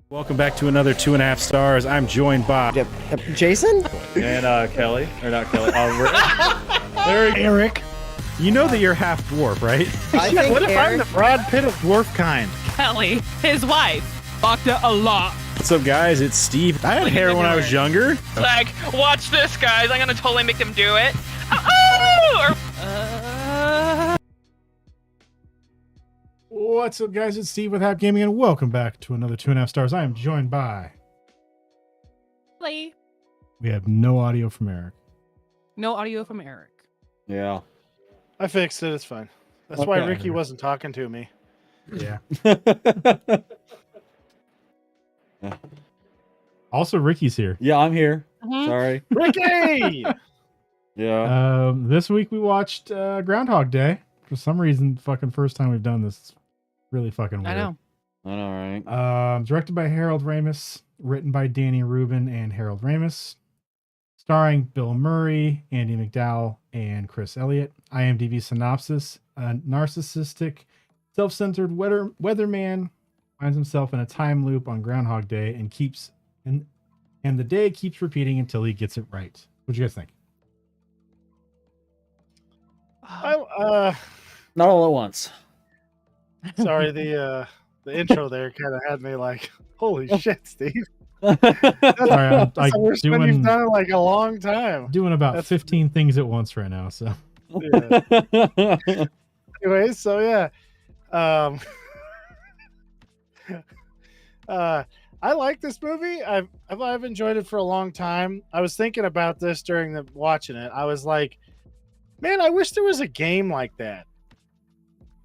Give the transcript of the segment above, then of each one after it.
Welcome back to another 2.5 stars. I'm joined by Jason and Kelly, or not Kelly. Eric. You know that you're half dwarf, right? I think What if I'm Eric, the Brad Pitt of dwarf kind? Kelly, his wife, fucked it a lot. What's up, guys? It's Steve. I had hair when I was younger. Like, watch this, guys. I'm gonna totally make them do it. Oh! What's up, guys? It's Steve with Hap Gaming, and welcome back to another 2.5 stars. I am joined by. Play. We have no audio from Eric. No audio from Eric. Yeah. I fixed it. It's fine. That's Okay. why Ricky wasn't talking to me. Yeah. Also, Ricky's here. Yeah, I'm here. Mhm. Sorry. Ricky! Yeah. This week we watched Groundhog Day. For some reason, fucking first time we've done this. It's really fucking weird. I know. I know, right? Directed by Harold Ramis, written by Danny Rubin and Harold Ramis, starring Bill Murray, Andy McDowell, and Chris Elliott. IMDb synopsis: a narcissistic, self-centered weatherman finds himself in a time loop on Groundhog Day and the day keeps repeating until he gets it right. What do you guys think? Not all at once. Sorry, the intro there kind of had me like, holy shit, Steve. Sorry, I'm That's the worst one you've doing done in like a long time. about That's- 15 things at once right now. So Yeah. Anyways, so yeah. I like this movie. I've enjoyed it for a long time. I was thinking about this during the watching it. I was like, man, I wish there was a game like that.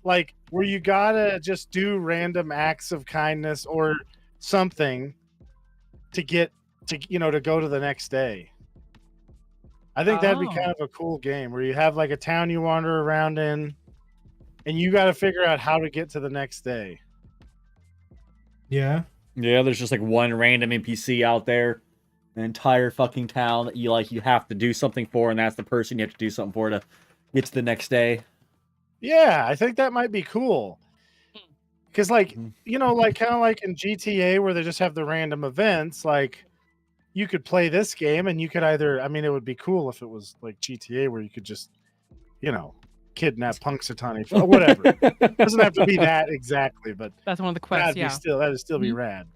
Like where you gotta just do random acts of kindness or something to get to go to the next day. I think that'd be kind of a cool game where you have like a town you wander around in and you got to figure out how to get to the next day. yeah. Yeah, there's just like one random NPC out there, an entire fucking town that you have to do something for, and that's the person you have to do something for to get to the next day. Yeah, I think that might be cool. Because, like, like kind of like in GTA where they just have the random events, like you could play this game and you could either, I mean, it would be cool if it was like GTA where you could just, kidnap Punxsutawney or whatever. It doesn't have to be that exactly, but That's one of the quests, yeah. that'd still be rad.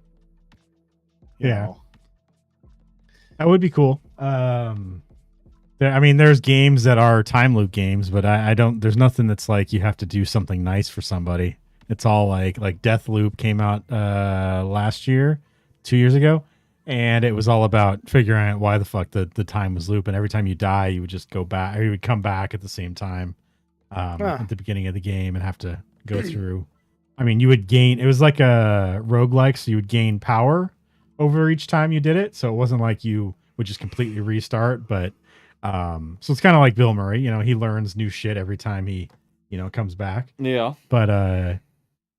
You Yeah. know? That would be cool. There's games that are time loop games, but I don't. There's nothing that's like you have to do something nice for somebody. It's all like Deathloop came out last year, 2 years ago, and it was all about figuring out why the fuck the time was looping. Every time you die, you would just go back, or you would come back at the same time at the beginning of the game and have to go through. I mean, you would gain. It was like a roguelike, so you would gain power over each time you did it. So it wasn't like you would just completely restart, but so it's kind of like Bill Murray. He learns new shit every time he comes back. Yeah. But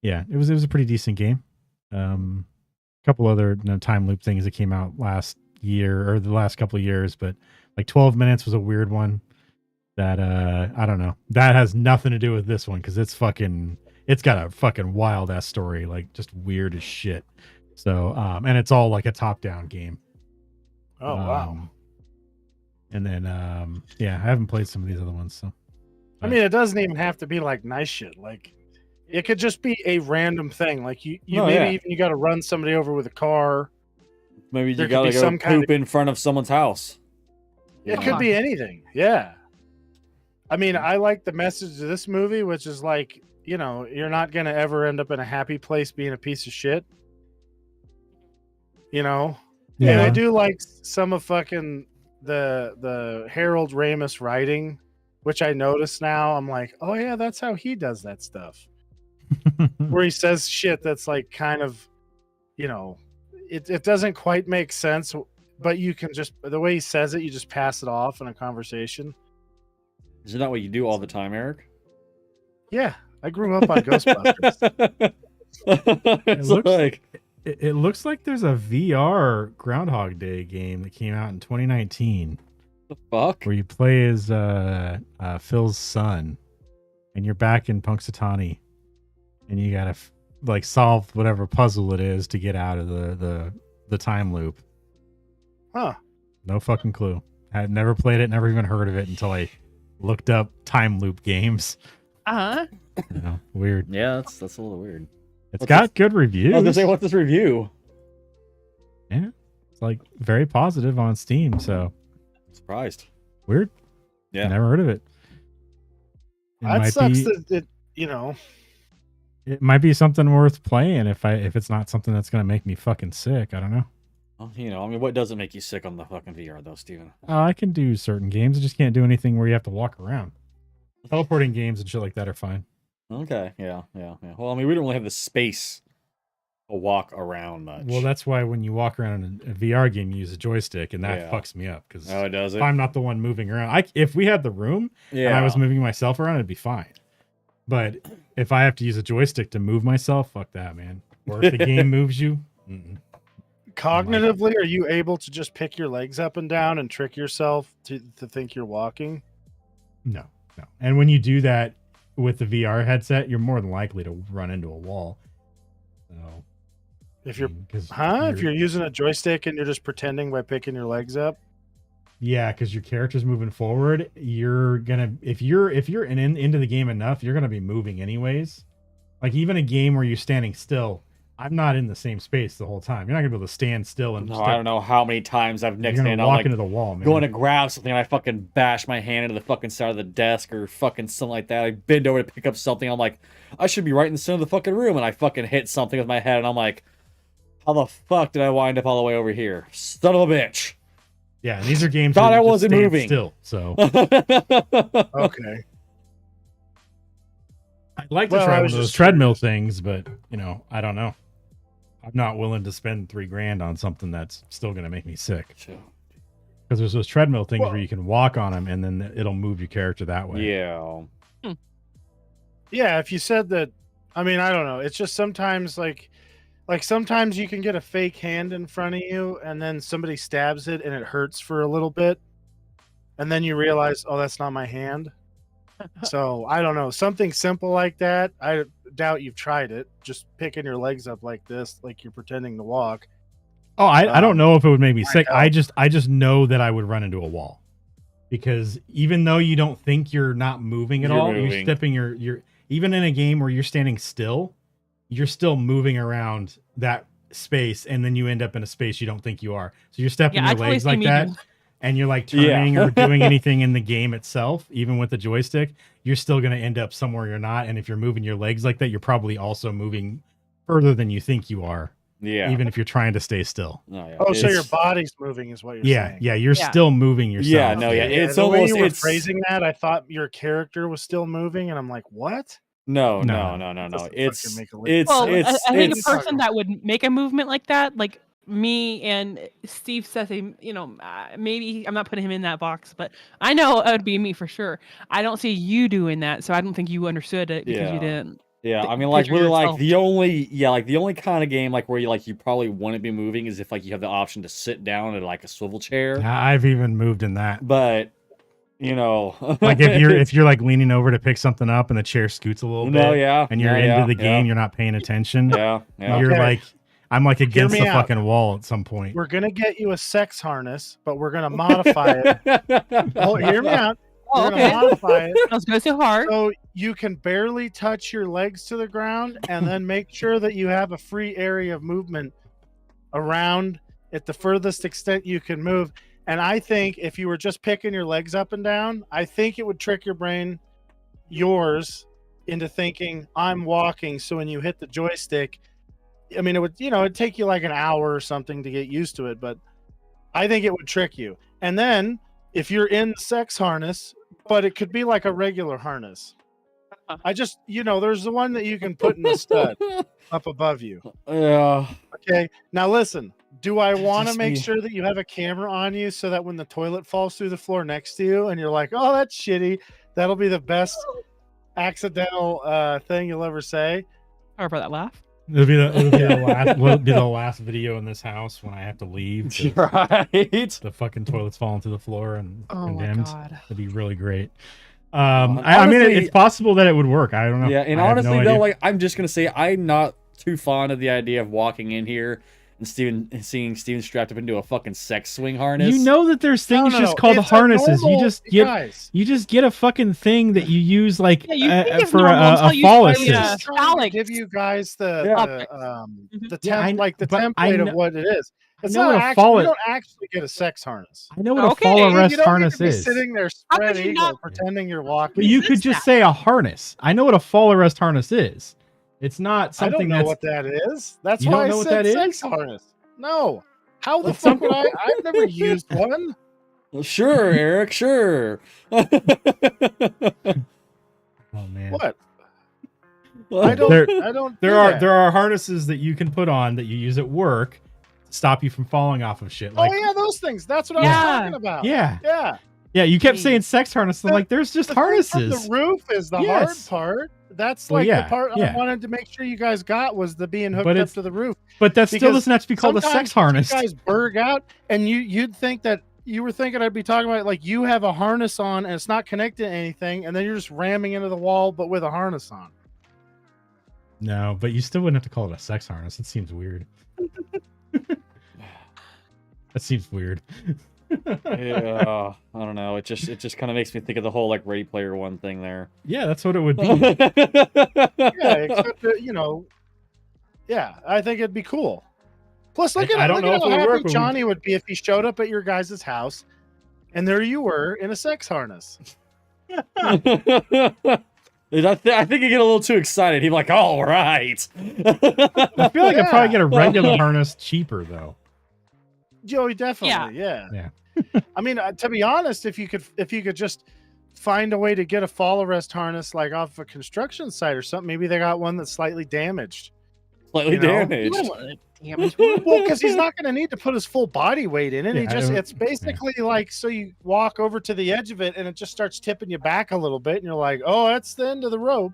yeah, it was a pretty decent game. A couple other time loop things that came out last year or the last couple of years, but like 12 minutes was a weird one that I don't know. That has nothing to do with this one because it's got a fucking wild ass story, like just weird as shit. So and it's all like a top down game. Oh, wow. And then I haven't played some of these other ones, so I mean, it doesn't even have to be like nice shit. Like, it could just be a random thing. Like you even you got to run somebody over with a car. Maybe There you could gotta be go some kind poop in front of someone's house. It could be anything. Yeah. I mean, I like the message of this movie, which is like, you're not gonna ever end up in a happy place being a piece of shit. And I do like some of fucking the Harold Ramis writing, which I notice now. I'm like, oh yeah, that's how he does that stuff. Where he says shit that's like kind of, it doesn't quite make sense, but you can just, the way he says it, you just pass it off in a conversation. Isn't that what you do all the time, Eric? Yeah, I grew up on Ghostbusters. It looks like there's a VR Groundhog Day game that came out in 2019. The fuck? Where you play as Phil's son, and you're back in Punxsutawney, and you gotta like solve whatever puzzle it is to get out of the time loop. Huh. No fucking clue. I had never played it, never even heard of it until I looked up time loop games. You know, weird. Yeah, that's a little weird. It's got good reviews. I was gonna say, what's this review? Yeah, it's like very positive on Steam. So I'm surprised. weird. Yeah. Never heard of it. That sucks that it, you know. It might be something worth playing if it's not something that's gonna make me fucking sick. I don't know. Well, you know, I mean, what doesn't make you sick on the fucking VR though, Steven? I can do certain games. I just can't do anything where you have to walk around. Teleporting games and shit like that are fine. Okay, yeah. Well, I mean, we don't really have the space to walk around much. Well, that's why when you walk around in a VR game, you use a joystick, and that Yeah. fucks me up because Oh, it does if it? I'm not the one moving around, if we had the room and I was moving myself around, it'd be fine. But if I have to use a joystick to move myself, fuck that, man. Or if the game moves you, Cognitively, are you able to just pick your legs up and down and trick yourself to think you're walking? no. And when you do that with the VR headset, you're more than likely to run into a wall. So, If you're, because if you're using a joystick and you're just pretending by picking your legs up? yeah, because your character's moving forward, you're gonna if you're into the game enough, you're gonna be moving anyways. Like even a game where you're standing still, I'm not in the same space the whole time. You're not gonna be able to stand still and No, I don't know how many times I've next you're hand gonna I'm walk like into the wall, man. going to grab something and I fucking bash my hand into the fucking side of the desk or fucking something like that. I bend over to pick up something. I'm like, I should be right in the center of the fucking room, and I fucking hit something with my head, and I'm like, how the fuck did I wind up all the way over here? Son of a bitch. Yeah, and these are games Thought where I you just wasn't stand moving. still. So Okay. I'd like Well, to try I one was of those just treadmill things, but I don't know. I'm not willing to spend $3,000 on something that's still gonna make me sick. Because there's those treadmill things where you can walk on them and then it'll move your character that way. Yeah. Yeah, if you said that, I mean, I don't know. It's just sometimes like sometimes you can get a fake hand in front of you and then somebody stabs it and it hurts for a little bit. And then you realize, oh, that's not my hand. So I don't know. Something simple like that. I doubt you've tried it. Just picking your legs up like this, like you're pretending to walk. Oh, I don't know if it would make me sick. know. I just know that I would run into a wall. Because even though you don't think you're not moving at You're all, you're moving. stepping you're even in a game where you're standing still, you're still moving around that space and then you end up in a space you don't think you are. So you're stepping Yeah, I your totally legs see like me that. do. And you're like Yeah. turning or doing anything in the game itself, even with the joystick, you're still going to end up somewhere you're not. And if you're moving your legs like that, you're probably also moving further than you think you are, Yeah. even if you're trying to stay still. Oh, yeah. Oh, so It's- your body's moving is what you're Yeah, saying. yeah, you're Yeah. still moving yourself. Yeah, no, yeah. It's the way almost you were it's phrasing that, I thought your character was still moving, and I'm like, what? no. Doesn't It's fucking make a lick. it's Well, it's I think a it's person that would make a movement like that, like me and Steve says, maybe I'm not putting him in that box, but I know it would be me for sure. I don't see you doing that, so I don't think you understood it because Yeah. you didn't. Yeah, I Th- mean, like picture really, like yourself. the only kind of game like where you probably wouldn't be moving is if like you have the option to sit down at like a swivel chair. I've even moved in that. But Like if you're like leaning over to pick something up and the chair scoots a little bit, no, yeah, and you're yeah, into the yeah, game, you're not paying attention. yeah, yeah. You're Okay. like, I'm like against me the out. fucking wall at some point. We're gonna get you a sex harness, but we're gonna modify it. Oh, hear me out. Oh, We're gonna okay. modify it I was going so hard. so you can barely touch your legs to the ground, and then make sure that you have a free area of movement around at the furthest extent you can move. And I think if you were just picking your legs up and down, I think it would trick your brain, yours, into thinking I'm walking. So when you hit the joystick, I mean, it would, it'd take you like an hour or something to get used to it, but I think it would trick you. And then if you're in the sex harness, but it could be like a regular harness. I just, there's the one that you can put in the stud up above you. Yeah. Okay. Now listen, do I want to Just make me. sure that you have a camera on you so that when the toilet falls through the floor next to you and you're like, oh, that's shitty, that'll be the best accidental thing you'll ever say? Sorry for that laugh. It'll be the last video in this house when I have to leave. 'cause Right. The fucking toilet's falling to the floor and Oh my condemned. god. It'd be really great. Honestly- I mean, it's possible that it would work. I don't know. Yeah, and I have no honestly idea. though, like I'm just gonna say I'm not too fond of the idea of walking in here and seeing Steven strapped up into a fucking sex swing harness. You know that there's things No, just called it's a harnesses. normal- You just get a fucking thing that you use like Yeah, you think it's for normal a until you fall try assist. to- Just trying to Alex. give you guys the Yeah, I- like the but I template kn- of what it is. It's know not what a actually, fall- you don't actually get a sex harness. I know what a Okay, fall you arrest You don't harness need to be is. sitting there How could spread you eagle not- pretending you're walking. But you What could is just that? say a harness. I know what a fall arrest harness is. It's not I don't something know that's what that is. That's You why don't I know what said that sex is? harness. No. How the Well, fuck would I? I've never used one. Well, sure, Eric, sure. oh man. What? I I don't. There- I don't. There do are that. there are harnesses that you can put on that you use at work to stop you from falling off of shit. Like Oh yeah, those things. That's what I Yeah. was talking about. yeah. Yeah. Yeah, you kept Jeez. saying sex harness. I'm The- like, there's just The thing harnesses. from the roof is the Yes. hard part. That's Well, like yeah, the part yeah. I wanted to make sure you guys got was the being hooked But up it's- to the roof. But that still Because doesn't have to be called a Sometimes sex harness. You guys burg out, and you'd think that you were thinking I'd be talking about like you have a harness on and it's not connected to anything, and then you're just ramming into the wall, but with a harness on. No, but you still wouldn't have to call it a sex harness. It seems weird. That seems weird. Yeah, I don't know. It just kind of makes me think of the whole like Ready Player One thing there. Yeah, that's what it would be. Yeah, except that, yeah, I think it'd be cool. Plus, look I at don't look know at if how it would happy work, but we- Johnny would be if he showed up at your guys' house, and there you were in a sex harness. I think you get a little too excited. He'd be like, "All right." I feel like I'd probably Yeah. get a regular harness cheaper though. Joey, definitely, yeah. Yeah. I mean, to be honest, if you could just find a way to get a fall arrest harness like off a construction site or something, maybe they got one that's slightly damaged. Slightly You know? damaged. Damage. Well, because he's not going to need to put his full body weight in it. Yeah, It's basically like, so you walk over to the edge of it and it just starts tipping you back a little bit, and you're like, oh, that's the end of the rope.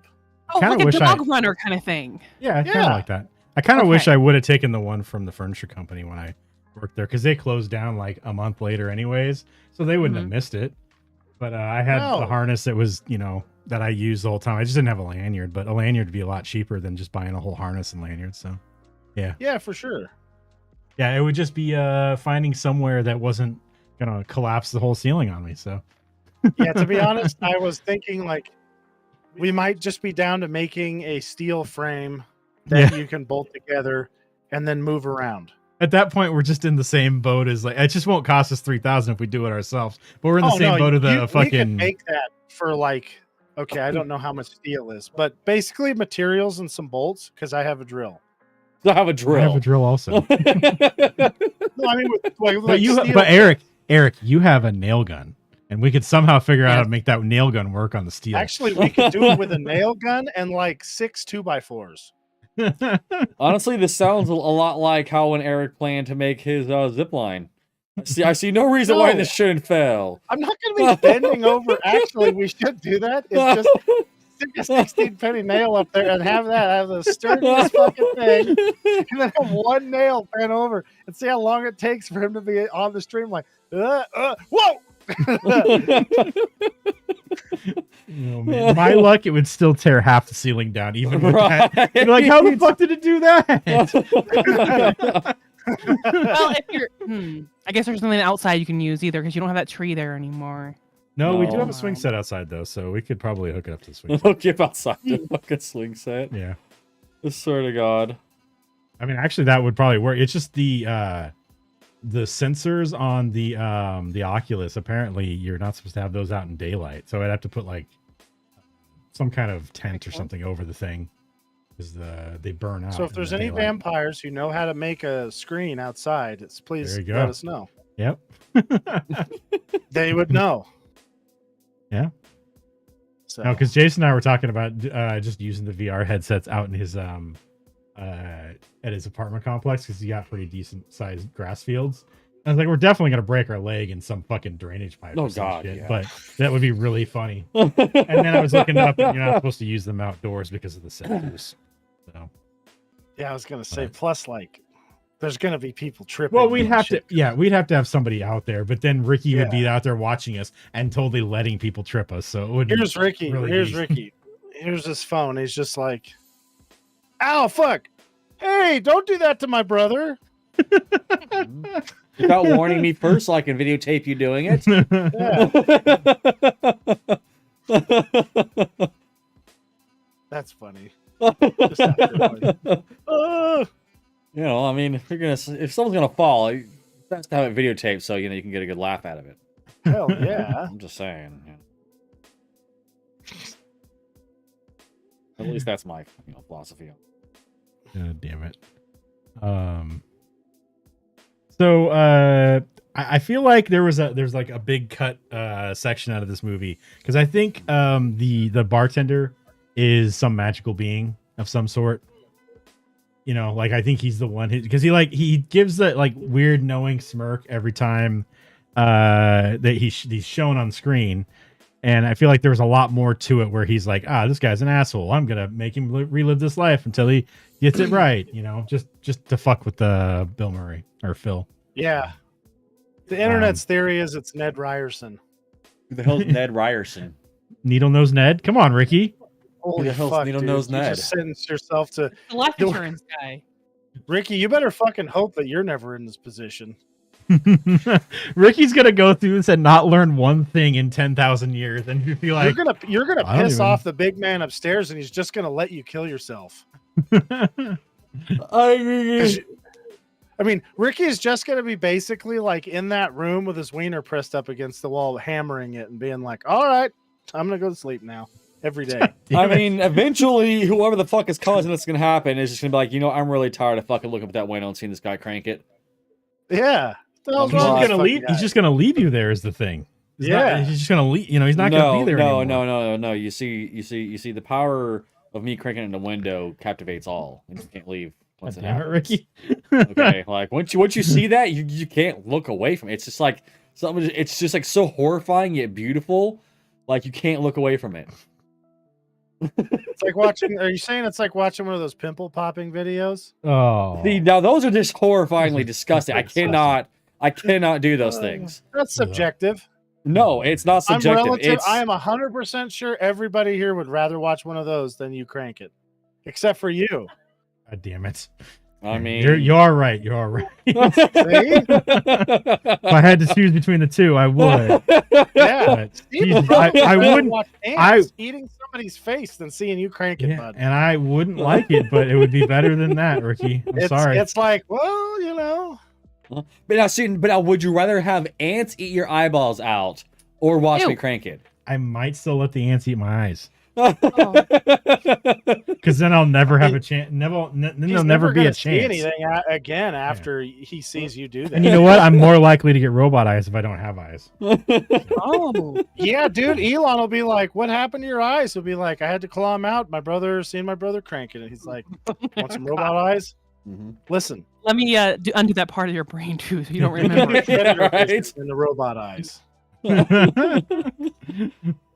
Oh, Kinda like a wish dog runner kind of thing. Yeah, I kind of Yeah. like that. I kind of wish Okay. I would have taken the one from the furniture company when I worked there because they closed down like a month later, anyways, so they wouldn't have missed it. But I had the No. harness that was, that I used the whole time. I just didn't have a lanyard, but a lanyard would be a lot cheaper than just buying a whole harness and lanyard. So, Yeah, for sure. yeah, it would just be finding somewhere that wasn't gonna collapse the whole ceiling on me. So, Yeah, to be honest, I was thinking like we might just be down to making a steel frame that Yeah. you can bolt together and then move around. at that point, we're just in the same boat as like it just won't cost us $3,000 if we do it ourselves. But we're in the Oh, same no, boat of the we could fucking. make that for like, okay, I don't know how much steel is, but basically materials and some bolts because I have a drill. I have a I drill. have a drill also. No, I mean, But Eric, you have a nail gun, and we could somehow figure out how to make that nail gun work on the steel. actually, we could do it with a nail gun and like 6 2x4s. Honestly, this sounds a lot like how when Eric planned to make his zip line. I see no reason why No. this shouldn't fail. I'm not going to be bending over. Actually, we should do that. It's just stick a 16 penny nail up there and have the sturdiest fucking thing, and then have one nail bent over and see how long it takes for him to be on the stream. Like, whoa! Oh, man. My luck, it would still tear half the ceiling down, even with that. Right. You're like, how the fuck did it do that? Well, if you're, I guess there's nothing outside you can use either because you don't have that tree there anymore. No, we do No. have a swing set outside though, so we could probably hook it up to the swing set. Look up outside the fucking swing set. Yeah, I swear to God. I mean, actually, that would probably work. It's just the sensors on the Oculus. Apparently, you're not supposed to have those out in daylight, so I'd have to put like some kind of tent or something over the thing, because they burn out. So if in there's the any daylight. vampires who know how to make a screen outside, please There you let go. us know. Yep. They would know. Yeah. So No, because Jason and I were talking about just using the VR headsets out in his at his apartment complex because he got pretty decent sized grass fields. I was like, we're definitely gonna break our leg in some fucking drainage pipe. Oh, or some God, shit, yeah. but that would be really funny. And then I was looking up, and you're not supposed to use them outdoors because of the sensors. So, yeah, I was gonna say. Right. Plus, like, there's gonna be people tripping. well, we'd and have to, shit. yeah, we'd have to have somebody out there, but then Ricky would Yeah. be out there watching us and totally letting people trip us. So it would. Here's Ricky. really Here's easy. Ricky. Here's his phone. He's just like, "Ow, fuck! Hey, don't do that to my brother. Without warning me first, so I can videotape you doing it. Yeah, that's funny. Just after one. You know, I mean, if someone's gonna fall, it's best to have it videotaped so you can get a good laugh out of it. Hell yeah. I'm just saying. At least that's my philosophy. God damn it. So I feel like there's like a big cut section out of this movie because I think the bartender is some magical being of some sort. Like I think he's the one because he gives that like weird knowing smirk every time that he's shown on screen. And I feel like there's a lot more to it where he's like, this guy's an asshole. I'm going to make him relive this life until he gets it right. Just to fuck with Bill Murray or Phil. Yeah. The internet's theory is it's Ned Ryerson. Who the hell's Ned Ryerson? Needle Nose Ned? Come on, Ricky. Holy the hell's fuck, Needle dude. Nose You Ned? just sentenced yourself to... The life insurance guy. Ricky, you better fucking hope that you're never in this position. Ricky's gonna go through this and not learn one thing in 10,000 years, and you feel like you're gonna I don't piss even- off the big man upstairs, and he's just gonna let you kill yourself. I I mean, Ricky is just gonna be basically like in that room with his wiener pressed up against the wall, hammering it and being like, "All right, I'm gonna go to sleep now." Every day. mean, eventually, whoever the fuck is causing this gonna happen is just gonna be like, I'm really tired of fucking looking up that window and seeing this guy crank it. Yeah. What the hell's he's wrong just with gonna this leave. fucking He's just gonna leave you there. Is the thing. He's just gonna leave. He's not gonna be there anymore. No. You see, the power of me cranking in the window captivates all. And you can't leave once God it damn it, happens. Ricky. Okay, like once you see that, you can't look away from it. It's just like something. It's just like so horrifying yet beautiful. Like you can't look away from it. It's like watching. Are you saying it's like watching one of those pimple popping videos? Oh, See, now those are just horrifyingly disgusting. I cannot do those things. That's subjective. No, it's not I'm subjective. relative. I am 100% sure everybody here would rather watch one of those than you crank it, except for you. God damn it. I mean, you are right. You are right. See? If I had to choose between the two, I would. Yeah. But, Steve Jesus, would probably I rather wouldn't. watch ants eating somebody's face than seeing you crank it, Yeah, bud. and I wouldn't like it, but it would be better than that, Ricky. I'm sorry. It's like, well, you know. but now, would you rather have ants eat your eyeballs out or watch Ew. me crank it? I might still let the ants eat my eyes Oh. because then I'll never have a chance. Then there'll never be gonna a see chance. anything again after he sees you do that. And you know what? I'm more likely to get robot eyes if I don't have eyes. Oh. Yeah, dude. Elon will be like, "What happened to your eyes?" He'll be like, "I had to claw them out. My brother crank it." And he's like, "Want some robot eyes?" Mhm. Listen, Let me undo that part of your brain too, so you don't remember it. predator Right? business in the robot eyes. Wouldn't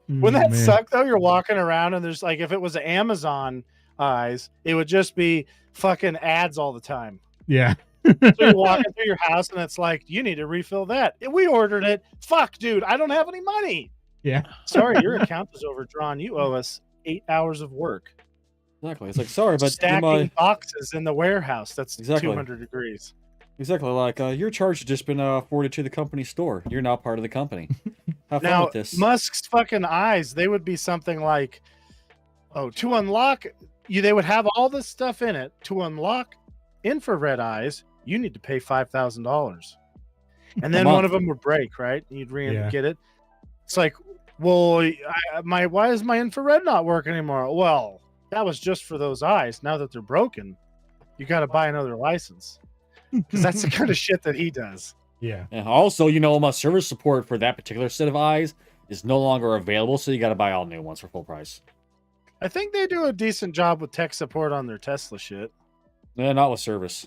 Wouldn't that suck though? You're walking around and there's like, if it was Amazon eyes, it would just be fucking ads all the time. Yeah. So you're walking through your house and it's like, you need to refill that. We ordered it. Fuck, dude, I don't have any money. Yeah. Sorry, your account is overdrawn. You owe us 8 hours of work. Exactly. It's like, sorry, but Stacking boxes in the warehouse. That's Exactly. 200 degrees. exactly like your charge has just been forwarded to the company store. You're now part of the company. Have fun Now, with this. Musk's fucking eyes, they would be something like, to unlock you, they would have all this stuff in it. To unlock infrared eyes, you need to pay $5,000. And then month. one of them would break, right? You'd Yeah. get it. It's like, well, why is my infrared not working anymore? Well, that was just for those eyes. Now that they're broken, you got to buy another license. Because that's the kind of shit that he does. Yeah. And also, my service support for that particular set of eyes is no longer available, so you got to buy all new ones for full price. I think they do a decent job with tech support on their Tesla shit. Not with service.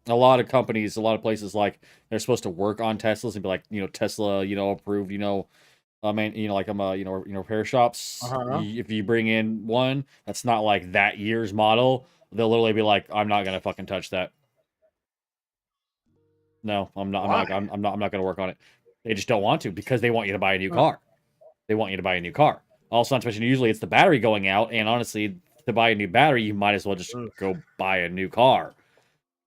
A lot of companies, a lot of places, like they're supposed to work on Teslas and be like, Tesla, approved, repair shops. Uh-huh. If you bring in one that's not like that year's model, they'll literally be like, I'm not gonna fucking touch that. No, I'm not. Why? I'm not going to work on it. They just don't want to because they want you to buy a new car. They want you to buy a new car. Also, not to mention, usually it's the battery going out, and honestly, to buy a new battery, you might as well just go buy a new car.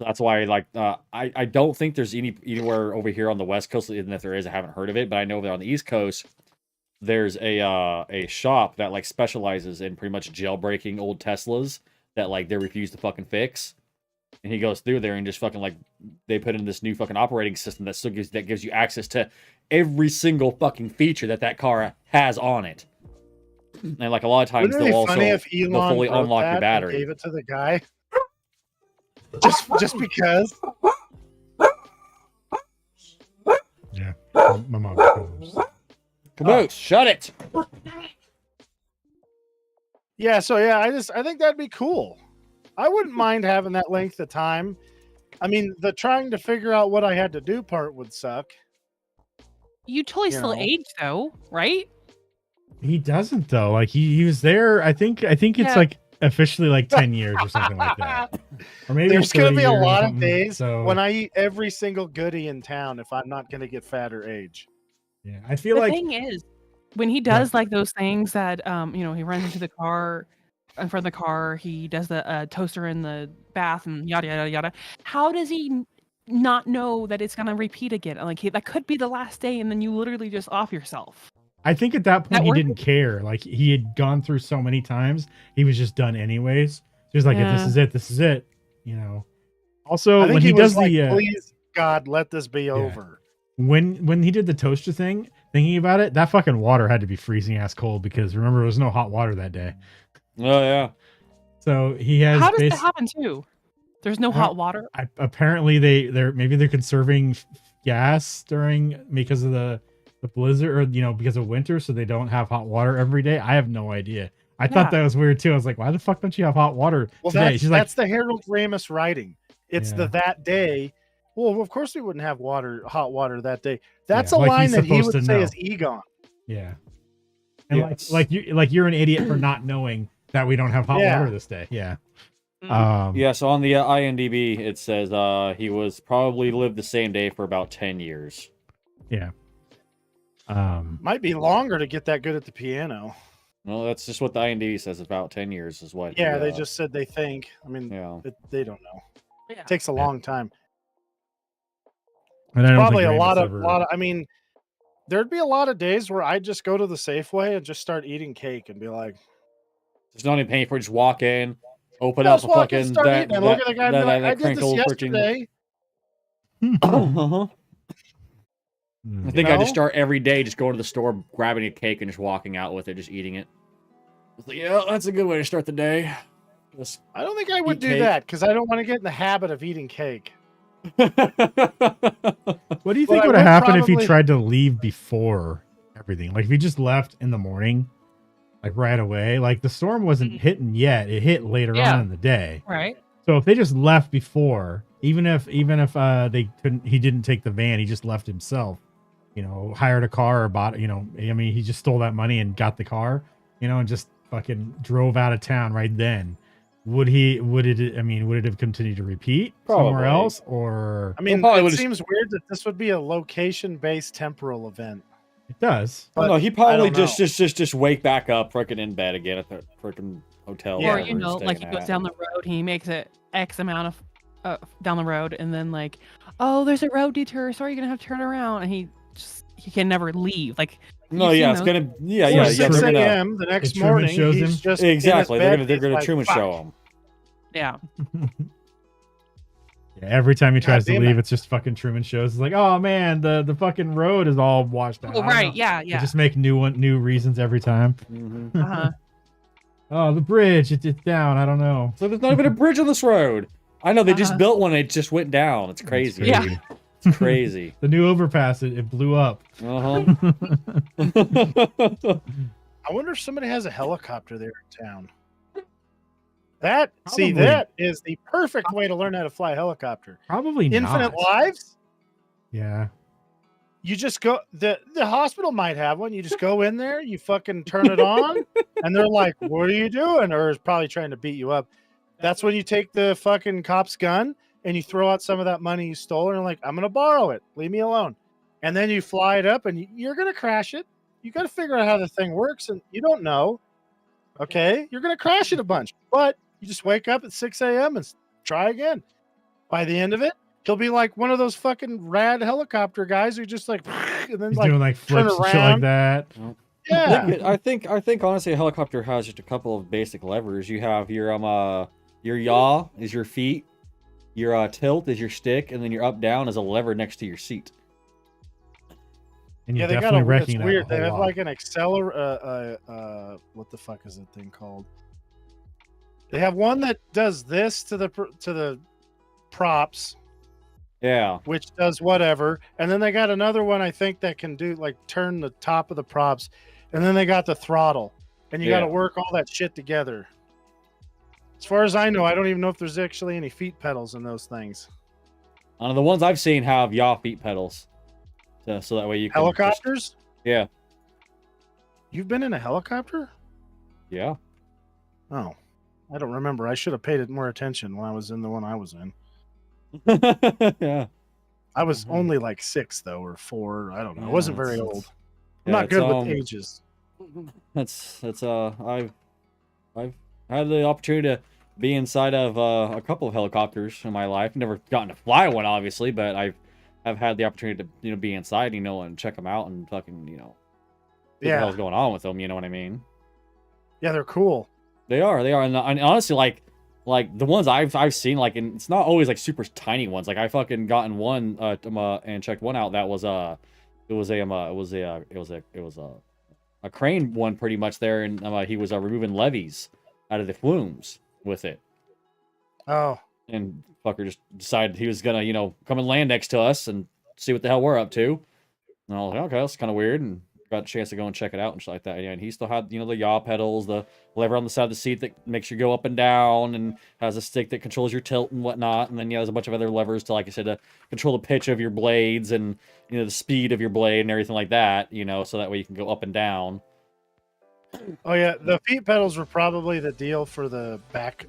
That's why, like, I don't think there's anywhere over here on the West Coast, even if there is, I haven't heard of it. But I know that on the East Coast, there's a shop that like specializes in pretty much jailbreaking old Teslas that like they refuse to fucking fix. And he goes through there and just fucking like they put in this new fucking operating system that still gives you access to every single fucking feature that car has on it. And like a lot of times they'll also they'll fully unlock your battery. Gave it to the guy. Just because. Yeah, my mom. Caboose, shut it. Yeah, so yeah, I think that'd be cool. I wouldn't mind having that length of time. I mean, the trying to figure out what I had to do part would suck. You totally still age though, right? He doesn't though. Like he was there. I think it's like officially like 10 years or something like that. Or maybe there's gonna be a lot of days so... when I eat every single goodie in town if I'm not gonna get fat or age. Yeah, I feel the like thing is, when he does like those things that he runs into the car in front of the car, he does the toaster in the bath and yada yada yada. How does he not know that it's gonna repeat again? Like that could be the last day, and then you literally just off yourself. I think at that point he didn't care. Like he had gone through so many times, he was just done anyways. He was like, if this is it, you know. Also, when he does the please God, let this be over. When he did the toaster thing, thinking about it, that fucking water had to be freezing ass cold because remember there was no hot water that day. Oh yeah. So he has. How does that happen too? There's no hot water. Apparently they're conserving gas because of the blizzard or because of winter, so they don't have hot water every day. I have no idea. I thought that was weird too. I was like, why the fuck don't you have hot water today? That's the Harold Ramis writing. It's that day. Well, of course we wouldn't have hot water that day. That's a line that he would say is Egon. Yeah. And you're an idiot for not knowing that we don't have hot water this day. Yeah. So on the IMDb it says he was probably lived the same day for about 10 years. Yeah. Might be longer to get that good at the piano. Well, that's just what the IMDb says. About 10 years is what. Yeah, they just said they think. I mean, they don't know. Yeah. It takes a long time. And I don't probably think a lot of. I mean, there'd be a lot of days where I'd just go to the Safeway and just start eating cake and be like, "There's no need paying for it. Just walk in, open up a fucking look at the guy and be like, I did this yesterday." I think I just start every day just going to the store, grabbing a cake, and just walking out with it, just eating it. Like, yeah, that's a good way to start the day. I don't think I would do that because I don't want to get in the habit of eating cake. What do you think would have happened if you tried to leave before everything? Like if you just left in the morning, like right away, like the storm wasn't hitting yet. It hit later on in the day. Right. So if they just left before, even if he didn't take the van, he just left himself, hired a car or bought, he just stole that money and got the car, and just fucking drove out of town right then. Would it have continued to repeat somewhere else? Or I mean, it seems weird that this would be a location-based temporal event. It does. But no, he probably just wake back up freaking in bed again at the freaking hotel. Or he goes down the road, he makes it X amount of down the road, and then like, oh, there's a road detour, sorry, you're gonna have to turn around, and he can never leave. Like, it's gonna 6 a.m. the next morning. He's just exactly. They're gonna Truman show him. Yeah. Every time he tries to leave, it's just fucking Truman shows. It's like, oh man, the fucking road is all washed out. Oh, right, yeah. They just make new reasons every time. Mm-hmm. Oh, the bridge, it's down. I don't know. So there's not even a bridge on this road. I know they just built one. It just went down. It's crazy. Yeah. It's crazy. The new overpass, it blew up. I wonder if somebody has a helicopter there in town. That is the perfect way to learn how to fly a helicopter. Probably Infinite Lives? Yeah. You just go, the hospital might have one. You just go in there, you fucking turn it on, and they're like, what are you doing? Or is probably trying to beat you up. That's when you take the fucking cop's gun and you throw out some of that money you stole and you're like, I'm going to borrow it. Leave me alone. And then you fly it up and you're going to crash it. You got to figure out how the thing works, and you don't know. Okay, you're gonna crash it a bunch, but you just wake up at 6 a.m. and try again. By the end of it, he'll be like one of those fucking rad helicopter guys who just like, and then He's like doing like turn flips and shit like around. that. Yeah, I think honestly, a helicopter has just a couple of basic levers. You have your yaw is your feet, your tilt is your stick, and then your up down is a lever next to your seat. And yeah, you're they got definitely a. wrecking It's that weird. whole They have lot. like an what the fuck is that thing called? They have one that does this to the props, Yeah, which does whatever, and then they got another one I think that can do like turn the top of the props, and then they got the throttle, and you got to Yeah. work all that shit together. As far as I know, I don't even know if there's actually any feet pedals in those things. the ones I've seen have yaw feet pedals, so that way you can just- Helicopters? yeah, You've been in a helicopter? yeah. Oh, I don't remember. I should have paid it more attention when I was in the one I was in. Yeah. I was Mhm. only like 6 though, or 4. I don't know. I wasn't very old. I'm yeah, not good it's, with ages. That's I've had the opportunity to be inside of a couple of helicopters in my life. Never gotten to fly one, obviously, but I've had the opportunity to be inside, and check them out and fucking see what the Yeah, hell's going on with them. You know what I mean? yeah, they're cool. They are, and honestly, like the ones I've seen, like, and it's not always like super tiny ones. Like I fucking gotten one and checked one out that was it was a crane one pretty much there, and he was removing levees out of the flumes with it, Oh, and fucker just decided he was gonna come and land next to us and see what the hell we're up to. And I was like, okay, that's kind of weird, and got a chance to go and check it out and shit like that. Yeah, and he still had the yaw pedals, the lever on the side of the seat that makes you go up and down, and has a stick that controls your tilt and whatnot. And then there's a bunch of other levers to, like I said, to control the pitch of your blades and the speed of your blade and everything like that. So that way you can go up and down. oh yeah. The feet pedals were probably the deal for the back,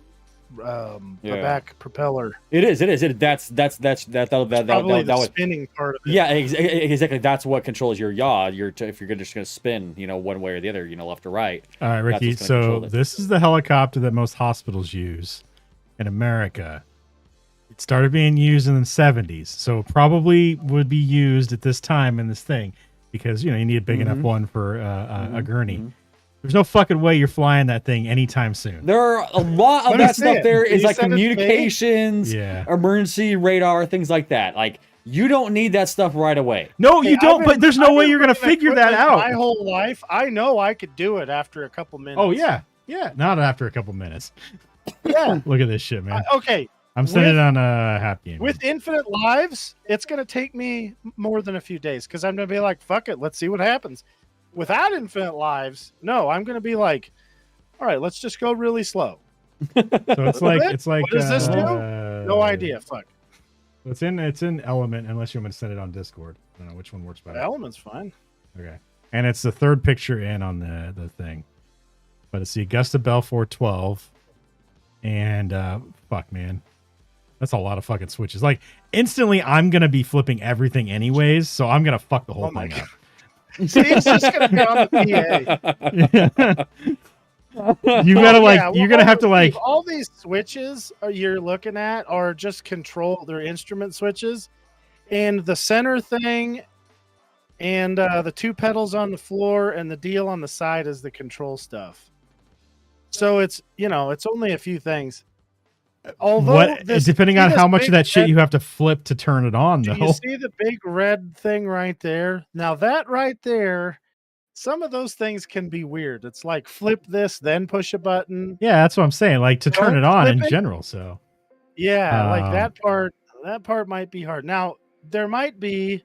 the Yeah. back propeller. It is. That's Probably that the would. spinning part of it. Yeah, exactly. That's what controls your yaw. If you're just gonna spin, one way or the other, left or right. All right, Ricky. what's gonna So control it. this is the helicopter that most hospitals use in America. It started being used in the 70s, so it probably would be used at this time in this thing because you need a big enough one for a gurney. mhm. There's no fucking way you're flying that thing anytime soon. There are a lot Let of me that see stuff. it. There Can is you like send it to me? communications, Yeah. emergency radar, things like that. Like you don't need that stuff right away. No, Hey, you don't. I've But been- there's no I've way been you're gonna running figure that equipment out. My whole life, I know I could do it after a couple minutes. Oh yeah, not after a couple minutes. yeah. Look at this shit, man. Okay, I'm sending with- it on a happy game. with infinite lives, it's gonna take me more than a few days because I'm gonna be like, fuck it, let's see what happens. Without infinite lives, no, I'm gonna be like, all right, let's just go really slow. So it's like What does this do? No uh, idea. Fuck. It's in Element unless you want me to send it on Discord. I don't know which one works better. Element's fine. Okay. And it's the third picture in on the thing. But it's the Augusta Belfort 12. And fuck, man. That's a lot of fucking switches. Like instantly I'm gonna be flipping everything anyways, so I'm gonna fuck the whole Oh my thing Steve's just gonna be on the PA. up. You gotta you're gonna have to Steve, all these switches you're looking at are just control. They're instrument switches, and the center thing, and the 2 pedals on the floor, and the deal on the side is the control stuff. So it's it's only a few things. Although depending on how much of that shit you have to flip to turn it on, do though. you see the big red thing right there? Now that right there, some of those things can be weird. It's like flip this, then push a button. Yeah, that's what I'm saying. Like to turn Don't it on in flip it. general. So Yeah, like Um, that part might be hard. Now there might be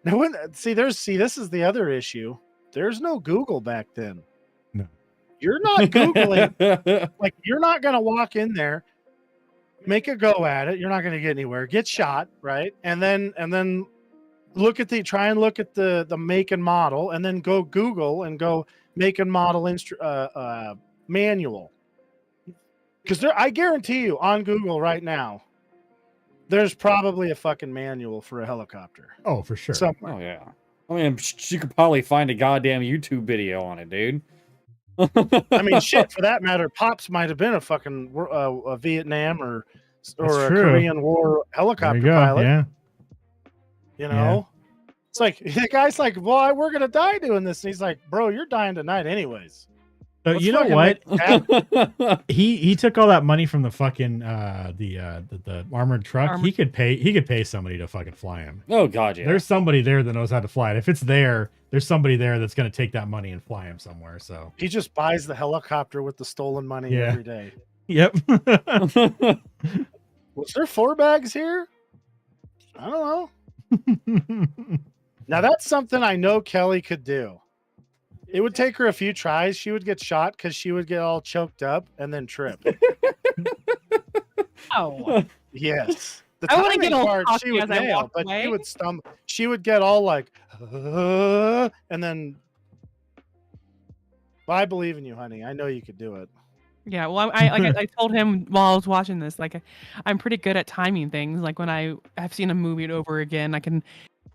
this is the other issue. There's no Google back then. No. You're not Googling. Like you're not gonna walk in there, make a go at it. You're not gonna get anywhere. Get shot, right? And then try and look at the make and model, and then go Google and go make and model manual. Because I guarantee you on Google right now, there's probably a fucking manual for a helicopter. oh, for sure. Somewhere. Oh yeah. I mean, you could probably find a goddamn YouTube video on it, dude. I mean, shit. For that matter, Pops might have been a fucking a Vietnam or a true. Korean War There helicopter you go. pilot. Yeah. You know, it's like the guy's like, "Well, we're gonna die doing this," and he's like, "Bro, you're dying tonight, anyways." So Let's you know fucking what? make it happen. He took all that money from the fucking the armored truck. He could pay somebody to fucking fly him. Oh god, yeah. There's somebody there that knows how to fly it. If it's there, there's somebody there that's going to take that money and fly him somewhere. So He just buys the helicopter with the stolen money Yeah. every day. yep. Was there 4 bags here? I don't know. Now that's something I know Kelly could do. It would take her a few tries. She would get shot because she would get all choked up and then trip. Oh, Yes. The I wanna timing get all part cocky she would as I nail, walk but away. she would stumble. She would get all like, and then. Well, I believe in you, honey. I know you could do it. yeah. Well, I told him while I was watching this, like, I'm pretty good at timing things. Like when I have seen a movie over again, I can,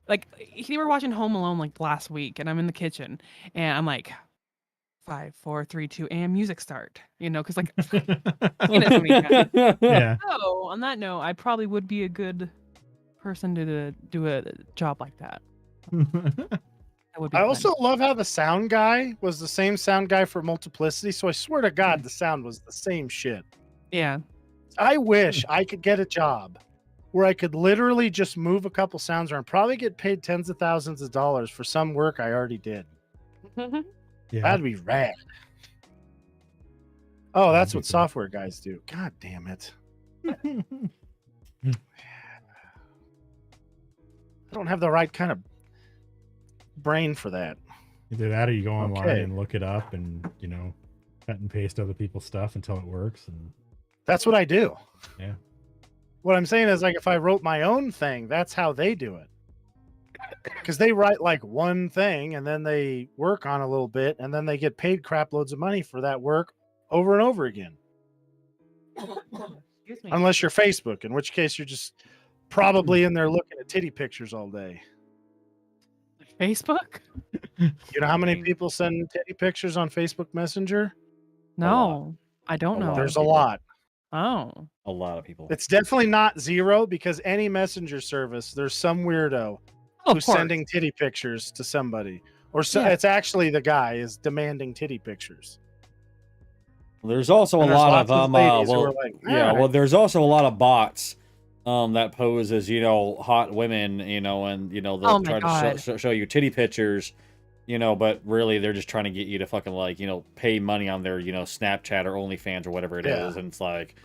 like, we were watching Home Alone like last week, and I'm in the kitchen, and I'm like, 5, 4, 3, 2, and music start. You know, because like, I've seen it so many times. Yeah. So on that note, I probably would be a good person to do a job like that. That would be I fun. also love how the sound guy was the same sound guy for Multiplicity. So I swear to God, the sound was the same shit. yeah. I wish I could get a job where I could literally just move a couple sounds around, probably get paid tens of thousands of dollars for some work I already did. Yeah. That'd be rad. Oh, that's That'd be what cool. software guys do. God damn it. I don't have the right kind of brain for that. Either that or you go online Okay. and look it up and, cut and paste other people's stuff until it works. And That's what I do. Yeah. What I'm saying is, like, if I wrote my own thing, that's how they do it. Because they write like one thing and then they work on a little bit and then they get paid crap loads of money for that work over and over again. Excuse me. Unless you're Facebook, in which case you're just probably in there looking at titty pictures all day. Facebook? You know how many Okay. people send titty pictures on Facebook Messenger? No, I don't know. There's a lot. Oh, A lot of people. It's definitely not zero because any messenger service, there's some weirdo of who's course. sending titty pictures to somebody. Or so, Yeah. it's actually the guy is demanding titty pictures. There's also a And there's lot of lots ladies who well, are like, yeah, "Alright." well, there's also a lot of bots that pose as hot women, and they'll Oh my try to God. show you titty pictures, but really they're just trying to get you to fucking pay money on their Snapchat or OnlyFans or whatever it is, Yeah. and it's like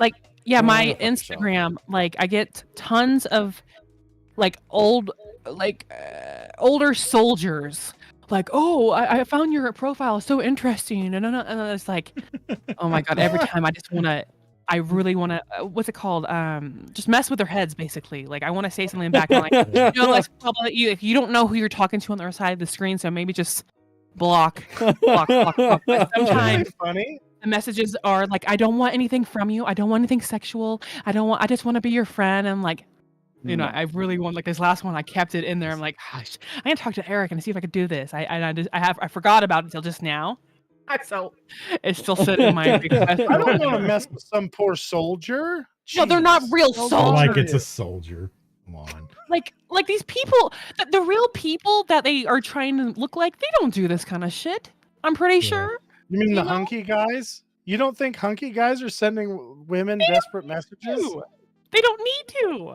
Yeah, Go my fuck yourself. Instagram, like I get tons of older soldiers. Like, oh, I found your profile so interesting, and it's like, oh my god! Every time I really want to, what's it called? Just mess with their heads, basically. Like, I want to say something back, and like, if you don't know who you're talking to on the other side of the screen, so maybe just block. But sometimes Isn't it funny? the messages are like, I don't want anything from you. I don't want anything sexual. I just want to be your friend. And I'm like, I really want, like, this last one, I kept it in there. I'm like, gosh, I'm gonna talk to Eric and see if I could do this. I forgot about it until just now. So it's still sitting in my request. I don't want to mess with some poor soldier. No, they're not Jeez. real So soldiers. like sorry. it's a soldier. Come on. Like these people, the real people that they are trying to look like, they don't do this kind of shit. I'm pretty Yeah. sure. You mean you the know? hunky guys? You don't think hunky guys are sending women desperate messages? They don't need to.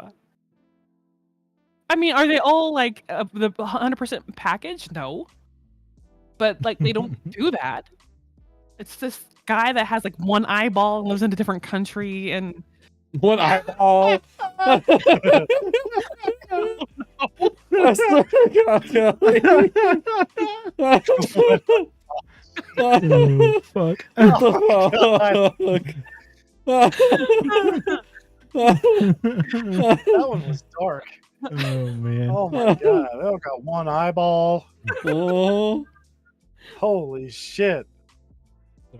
I mean, are they all like the 100% package? No. But like, they don't do that. It's this guy that has like one eyeball and lives in a different country, and one eyeball. I swear to God, Kelly. Oh, fuck. That one was dark. Oh man. Oh my god, that got one eyeball. Oh. Holy shit.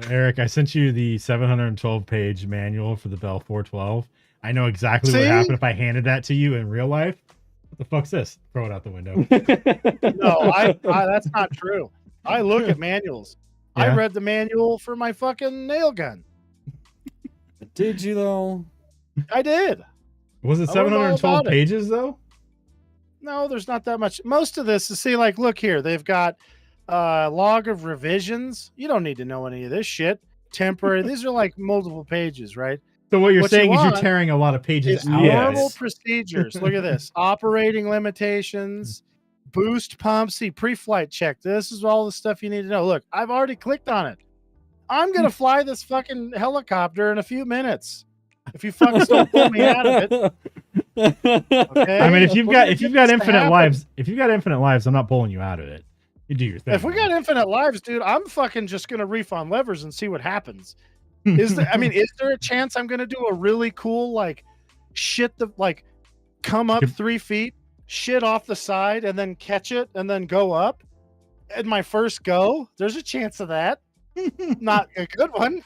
Eric, I sent you the 712-page manual for the Bell 412. I know exactly See? what happened if I handed that to you in real life. What the fuck's this? Throw it out the window. No, I that's not true. I look at manuals. I Yeah. read the manual for my fucking nail gun. Did you though? I did. Was it I learned all 712 about it. pages though? No, there's not that much. Most of this is see, like, look here. They've got log of revisions. You don't need to know any of this shit. Temporary. These are like multiple pages, right? So what you're What you saying is you're want tearing a lot of pages It's out. Yes. normal procedures. Look at this. Operating limitations, boost pumps, see pre-flight check. This is all the stuff you need to know. Look, I've already clicked on it. I'm gonna fly this fucking helicopter in a few minutes. If you fucks don't pull me out of it, okay? I mean, if We're you've gonna got get this to infinite happen. lives, I'm not pulling you out of it. You do your thing. If we got infinite lives, dude, I'm fucking just gonna reef on levers and see what happens. Is there a chance I'm gonna do a really cool like come up 3 feet, shit off the side, and then catch it and then go up? At my first go, there's a chance of that. Not a good one.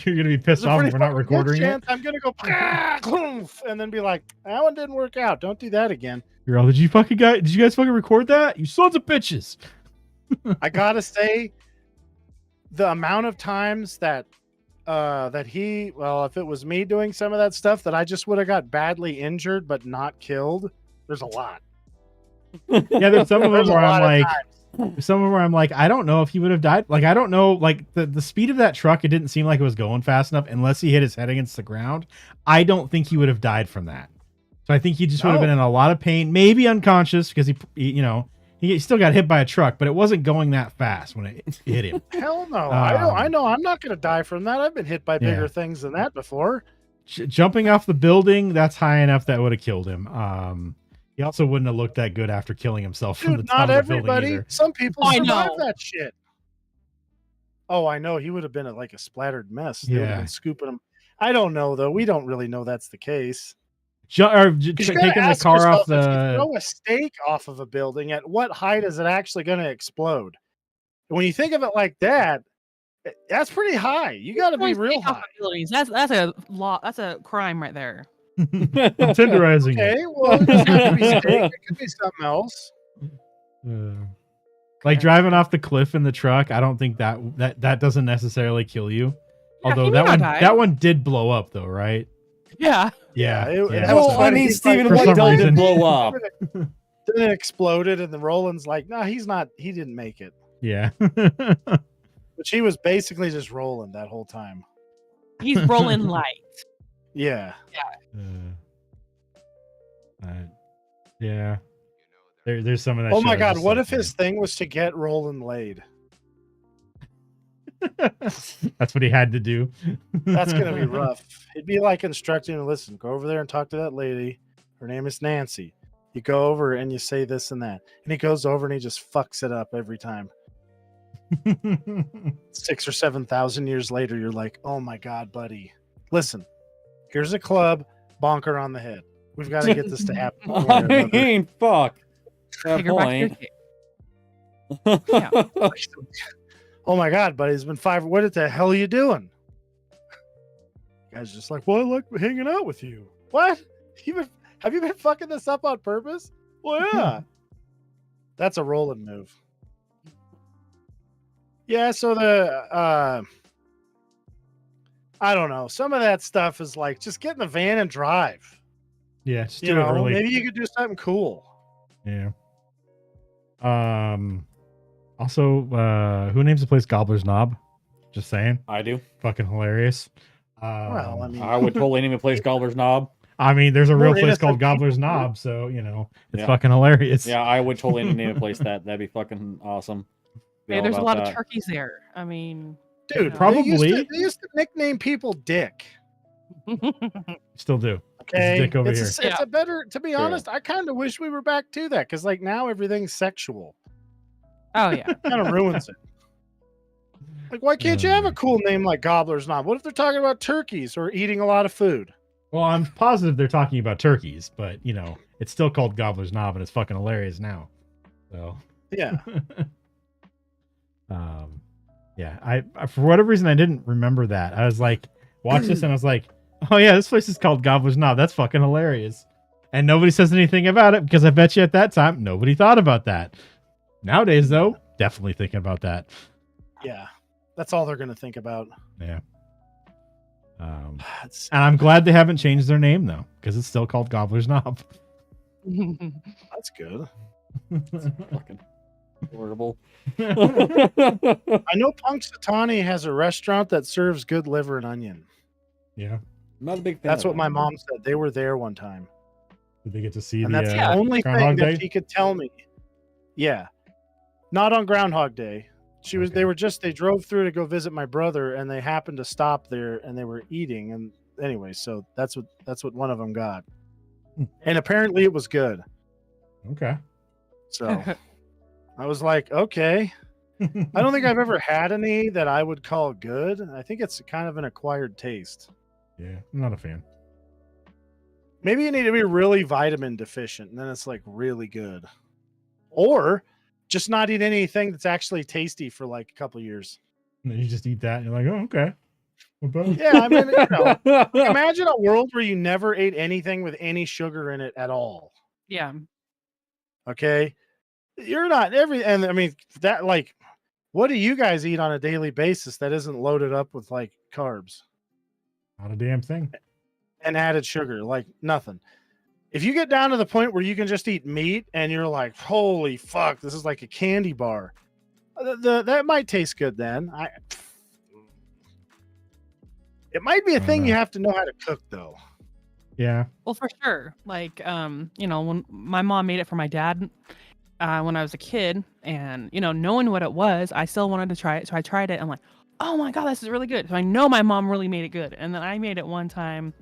You're gonna be pissed There's a off pretty if we're not fucking good recording it. chance I'm gonna go and then be like, that one didn't work out. Don't do that again. You're all, did you guys fucking record that? You sons of bitches. I gotta say, the amount of times that if it was me doing some of that stuff that I just would have got badly injured but not killed, there's a lot. Yeah, there's some of them There's a where lot I'm of like, times. some of them where I'm like, I don't know if he would have died. Like, I don't know, like the speed of that truck, it didn't seem like it was going fast enough unless he hit his head against the ground. I don't think he would have died from that. So I think he just would have been in a lot of pain, maybe unconscious because he still got hit by a truck, but it wasn't going that fast when it hit him. Hell no. I know I'm not gonna die from that. I've been hit by bigger things than that before. Jumping off the building, that's high enough that would have killed him. He also wouldn't have looked that good after killing himself from the Dude, top not of the building everybody. either. Some people I survive know. that shit. Oh, I know. He would have been like a splattered mess. They would have Yeah. been scooping him. I don't know though. We don't really know that's the case. Taking 'Cause you gotta the ask car yourself, off if you the. throw a steak off of a building, at what height is it actually going to explode? When you think of it like that, that's pretty high. You got to be real high. That's a law. That's a crime right there. I'm tenderizing it. Okay, well, it doesn't have to be steak. It could be something else. Like driving off the cliff in the truck, I don't think that doesn't necessarily kill you. Yeah, Although he may not die. that one did blow up though, right? Yeah. Yeah. it yeah. was Well, I funny. mean, He's Steven, For what some doesn't reason- blow up? Then it exploded, and then Roland's like, "No, he's not. He didn't make it." Yeah. Which he was basically just rolling that whole time. He's rolling light. Yeah. Yeah. There's some of that. Oh shit my I was god, just what like, if his thing was to get Roland laid? That's what he had to do. That's gonna be rough. It'd be like instructing him, listen, go over there and talk to that lady. Her name is Nancy. You go over and you say this and that. And he goes over and he just fucks it up every time. 6 or 7,000 years later, you're like, oh my god, buddy. Listen, here's a club, bonker on the head. We've got to get this to happen. one way or I another. mean, fuck. That Take her back to your point. cave. Yeah. Oh my god, buddy, it's been 5. What the hell are you doing? Guy's just like, well, I like hanging out with you. What? Have you been fucking this up on purpose? Well, yeah. That's a rolling move. Yeah, so I don't know. Some of that stuff is like just get in the van and drive. Yeah, just You do it know, early. maybe you could do something cool. Yeah. Also, who names the place Gobbler's Knob? Just saying. I do. Fucking hilarious. Well, I mean, I would totally name a place Gobbler's Knob. I mean, there's a real More place called innocent Gobbler's people. Knob, so it's Yeah. fucking hilarious. Yeah, I would totally name a place that. That'd be fucking awesome. Be Hey, all there's a about lot of that. turkeys there. I mean, dude, Probably. they used to nickname people Dick. Still do. Okay, Dick over here. It's a better. To be True. honest, I kind of wish we were back to that because like now everything's sexual. oh yeah. Kind of ruins it. Like, why can't you have a cool name like Gobbler's Knob? What if they're talking about turkeys or eating a lot of food? Well, I'm positive they're talking about turkeys, but it's still called Gobbler's Knob, and it's fucking hilarious now. So, Yeah. yeah, I for whatever reason I didn't remember that. I was like, watch this, and I was like, oh yeah, this place is called Gobbler's Knob. That's fucking hilarious. And nobody says anything about it because I bet you at that time nobody thought about that. Nowadays, though, definitely thinking about that. Yeah. That's all they're gonna think about. Yeah. And It's- I'm glad they haven't changed their name though, because it's still called Gobbler's Knob. That's good. Fucking horrible. I know Punxsutawney has a restaurant that serves good liver and onion. Yeah. Not a big fan. That's of what my that. mom said. They were there one time, Did they get to see and the that's the only thing Groundhog that Day? she could tell me. Yeah, not on Groundhog Day. She was. Okay. They were just. They drove through to go visit my brother, and they happened to stop there, and they were eating. And anyway, so that's what one of them got, and apparently it was good. Okay. So I was like, okay. I don't think I've ever had any that I would call good. I think it's kind of an acquired taste. Yeah, I'm not a fan. Maybe you need to be really vitamin deficient, and then it's like really good. Or just not eat anything that's actually tasty for like a couple years. And then you just eat that, and you're like, oh, okay. What about- Yeah, I mean, you know, imagine a world where you never ate anything with any sugar in it at all. Yeah. Okay, you're not and I mean that like, what do you guys eat on a daily basis that isn't loaded up with like carbs Not a damn thing. and added sugar? Like nothing. If you get down to the point where you can just eat meat and you're like, holy fuck, this is like a candy bar, that might taste good then. It might be a thing you have to know how to cook though. Yeah. Well, for sure. Like, you know, when my mom made it for my dad when I was a kid, and you know, knowing what it was, I still wanted to try it. So I tried it. I'm like, oh my god, this is really good. So I know my mom really made it good. And then I made it one time,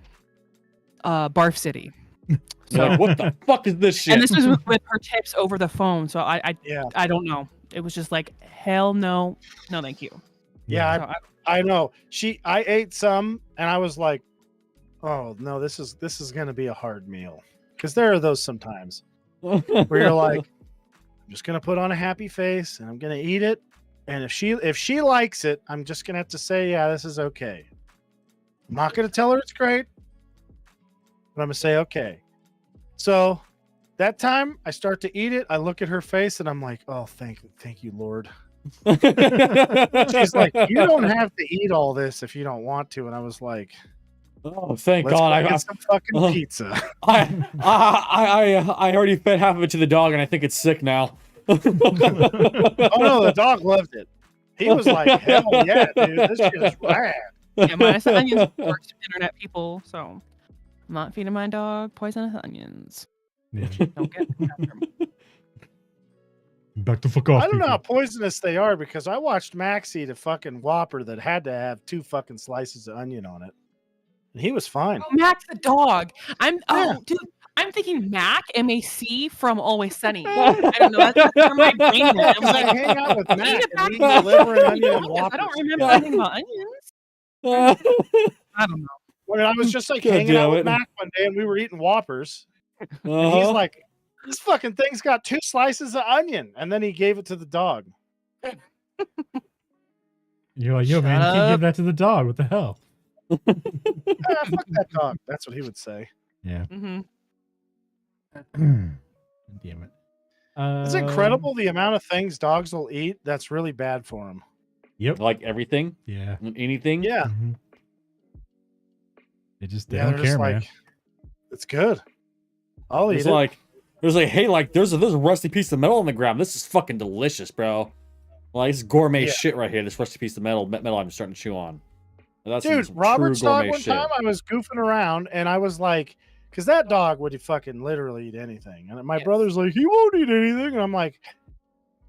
Barf City. You're like, what the fuck is this shit? And this was with her tips over the phone. So Yeah. I don't know. It was just like, hell no, no, thank you. Yeah, So I know. I ate some and I was like, oh no, this is gonna be a hard meal. Because there are those sometimes where you're like, I'm just gonna put on a happy face and I'm gonna eat it. And if she likes it, I'm just gonna have to say, yeah, this is okay. I'm not gonna tell her it's great, but I'm gonna say okay. So that time I start to eat it, I look at her face and I'm like, oh, thank you, Lord. She's like, you don't have to eat all this if you don't want to. And I was like, oh, thank let's God! go get some fucking pizza. I already fed half of it to the dog, and I think it's sick now. Oh no, the dog loved it. He was like, hell yeah, dude, this shit is rad. yeah, minus the onions, of course, internet people. So I'm not feeding my dog poisonous onions. Yeah. Don't get in the bathroom. Back the fuck off. I don't know how people. poisonous they are because I watched Max eat a fucking Whopper that had to have 2 fucking slices of onion on it. And he was fine. Oh, Mac the dog. Yeah. Dude, I'm thinking Mac MAC from Always Sunny. I don't know. That's where my brain went. I'm Because I like, hang out with eat Mac it and back we eat liver and onion and I Whoppers. don't remember anything about onions. I don't know. When I was just like God hanging out damn with it. Mac one day and we were eating Whoppers, and he's Uh-huh. like, this fucking thing's got 2 slices of onion. And then he gave it to the dog. You're like, yo, man, you Shut can't give up. that to the dog. What the hell? Ah, fuck that dog. That's what he would say. Yeah. Mm-hmm. Damn it. It's incredible the amount of things dogs will eat that's really bad for them. Yep. Like everything, Yeah. anything. Yeah. Mhm. They just they Yeah, don't they're just care, man. like, it's good. I'll eat It's it. like hey, like there's a rusty piece of metal on the ground. This is fucking delicious, bro. Like it's gourmet Yeah. shit right here. This rusty piece of metal I'm starting to chew on. That's Dude, some Robert's true dog gourmet one shit. time, I was goofing around and I was like, because that dog would fucking literally eat anything. And my Yes. brother's like, he won't eat anything. And I'm like,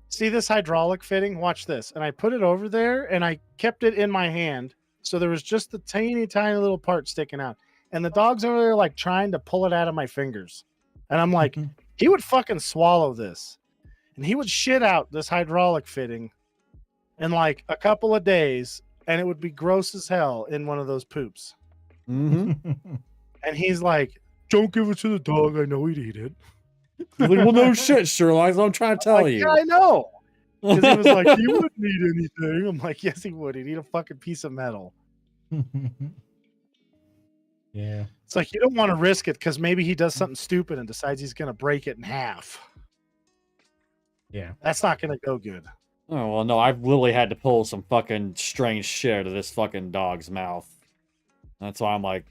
see this hydraulic fitting? Watch this. And I put it over there and I kept it in my hand. So there was just the tiny, tiny little part sticking out. And the dog's over there like trying to pull it out of my fingers. And I'm like, he would fucking swallow this. And he would shit out this hydraulic fitting in like a couple of days. And it would be gross as hell in one of those poops. Mm-hmm. And he's like, don't give it to the dog. I know he'd eat it. Like, well, no shit, Sherlock. That's what I'm trying to tell Like, you. yeah, I know. Because he was like, he wouldn't eat anything. I'm like, yes, he would. He'd eat a fucking piece of metal. Yeah. It's like, you don't want to risk it because maybe he does something stupid and decides he's going to break it in half. Yeah. That's not going to go good. Oh, well, no, I've literally had to pull some fucking strange shit out of this fucking dog's mouth. That's why I'm like,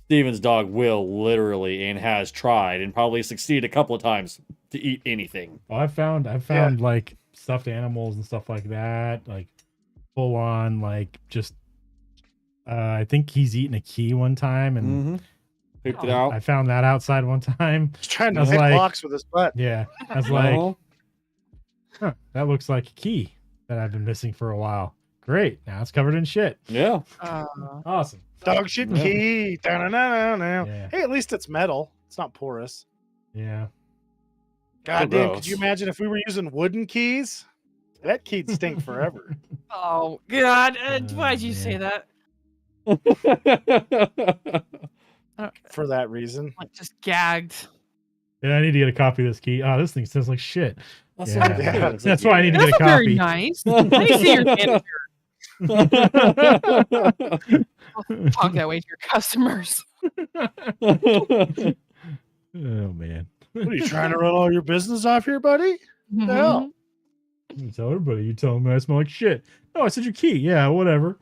Steven's dog will literally and has tried and probably succeeded a couple of times to eat anything. Well, I've found like stuffed animals and stuff like that, like full on, like just. I think he's eaten a key one time, and Pooped it out. I found that outside one time. He's trying to I was pick like- blocks with his butt. Yeah, I was like, Uh-huh. huh, that looks like a key that I've been missing for a while. Great, now it's covered in shit. Yeah. Awesome. Dog shit Yeah. key. Da-na-na-na-na. Yeah. Hey, at least it's metal. It's not porous. Yeah. God damn, could gross. you imagine if we were using wooden keys? That key'd stink forever. Oh God! Why'd you man. say that? For that reason. Like just gagged. Yeah, I need to get a copy of this key. Oh, this thing smells like shit. That's Yeah. what it Yeah. is. That's why I need to That's get a not very copy. nice. Let me see your manager. Talk that way to your customers. Oh man. What are you trying to run all your business off here, buddy? Mhm. hell? You tell everybody you tell me I smell like shit. Oh, I said your key. Yeah, whatever.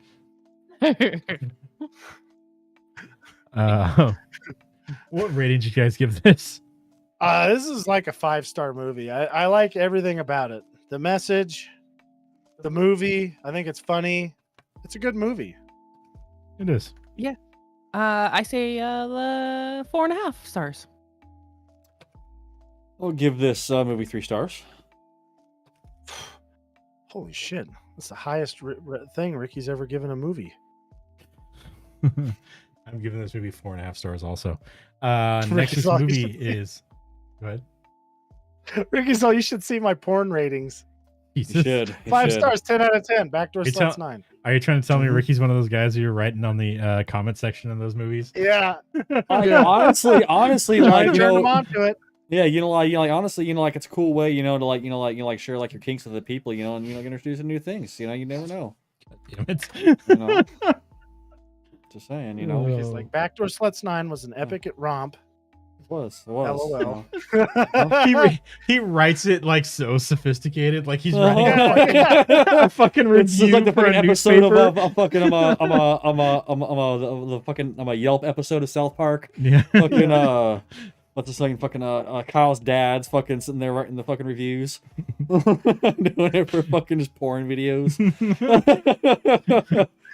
What rating did you guys give this? This is like a 5-star movie. I like everything about it. The message, the movie. I think it's funny. It's a good movie. It is. I say 4.5 stars. I'll give this movie 3 stars. Holy shit. That's the highest thing Ricky's ever given a movie. I'm giving this movie 4.5 stars also. Next Ricky's week's all you movie should see. is. Go ahead. Ricky's all, you should see my porn ratings. You Jesus. should. You 5 should. stars, 10 out of 10. Backdoor You Sluts tell- 9. Are you trying to tell me Mhm. Ricky's one of those guys who you're writing on the comment section in those movies? Yeah. Honestly, I like, you turned him know, on to it. yeah, honestly, like, it's a cool way, to share, like, your kinks with the people, and, introduce new things, you never know, Damn it. you know. Just saying, He's like, Backdoor Sluts 9 was an epic romp. it was. LOL. He writes it like so sophisticated, like he's Uh-huh. writing a fucking It's review like the for fucking a episode newspaper. of fucking I'm a Yelp episode of South Park. Yeah. Fucking what's the saying? Fucking Kyle's dad's fucking sitting there writing the fucking reviews, doing it for fucking just porn videos.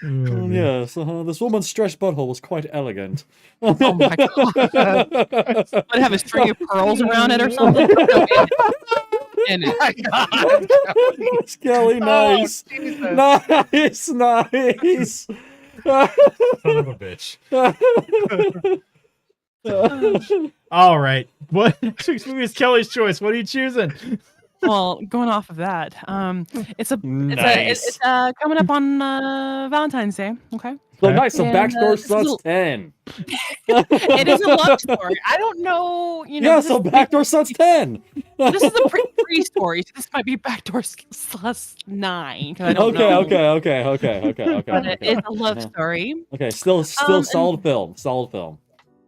Oh, man. Yes, this woman's stretched butthole was quite elegant. Oh my God! Would it have a string of pearls around it or something? In it. My God. Skelly, nice, Oh, Jesus. nice. Son of a bitch. All right. What next week's movie is Kelly's choice? What are you choosing? Well, going off of that, it's Nice. coming up on Valentine's Day. Okay, So Okay. nice. So And, Backdoor it's a little- Sluts 10. it is a love story. I don't know. Yeah, this so is, Backdoor Sluts 10. this is a pre-story. So this might be Backdoor Sluts 9. 'Cause I don't Okay, know. okay. But it is a love Uh-huh. story. Okay, still and- solid film. Solid film.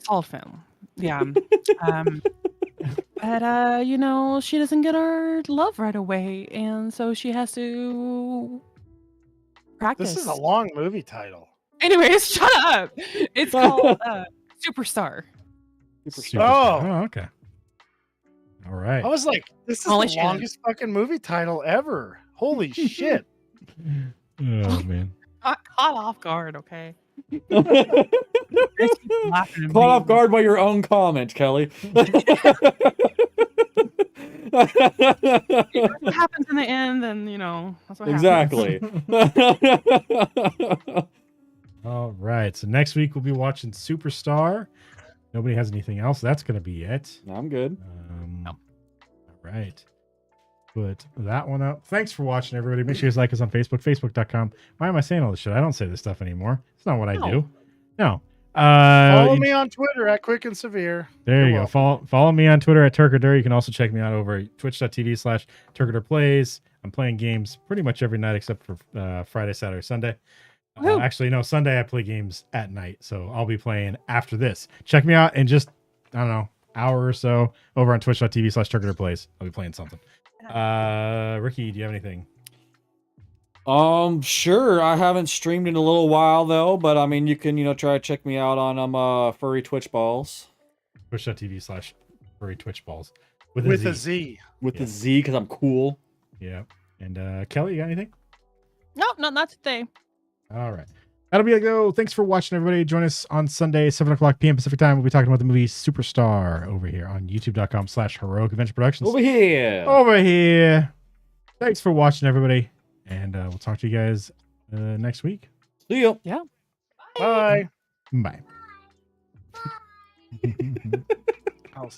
Solid film. Yeah. But she doesn't get her love right away, and so she has to practice. This is a long movie title. Anyways, shut up. It's called Superstar. Super- Oh. Okay. All right. I was like, this is Holy the shit. longest fucking movie title ever. Holy shit. Oh man. Caught off guard, okay? Caught Laughing at off me. guard by your own comment, Kelly. What happens in the end, then that's what Exactly. All right. So next week we'll be watching Superstar. Nobody has anything else. That's going to be it. I'm good. All right. Put that one up. Thanks for watching, everybody. Make sure you guys like us on Facebook, facebook.com. Why am I saying all this shit? I don't say this stuff anymore. It's not what I No. do. No. Follow me on Twitter at Quick and Severe. There you You're go. Follow me on Twitter at Turkadur. You can also check me out over at twitch.tv/Turkadur Plays. I'm playing games pretty much every night except for Friday, Saturday, Sunday. Woo. Actually, no, Sunday I play games at night. So I'll be playing after this. Check me out in just, I don't know, hour or so over on twitch.tv/Turkadur Plays. I'll be playing something. Ricky, do you have anything? Sure. I haven't streamed in a little while though, but I mean, you can try to check me out on Furry Twitch Balls Twitch.tv/furry Twitch balls with a Z. with Yeah. the Z because I'm cool. Yeah. And Kelly, you got anything? Nope, not today. All right. That'll be it, though. Thanks for watching, everybody. Join us on Sunday, 7:00 p.m. Pacific time. We'll be talking about the movie Superstar over here on youtube.com/Heroic Adventure Productions. Over here. Over here. Thanks for watching, everybody. And we'll talk to you guys next week. See ya. Bye. Bye. I'll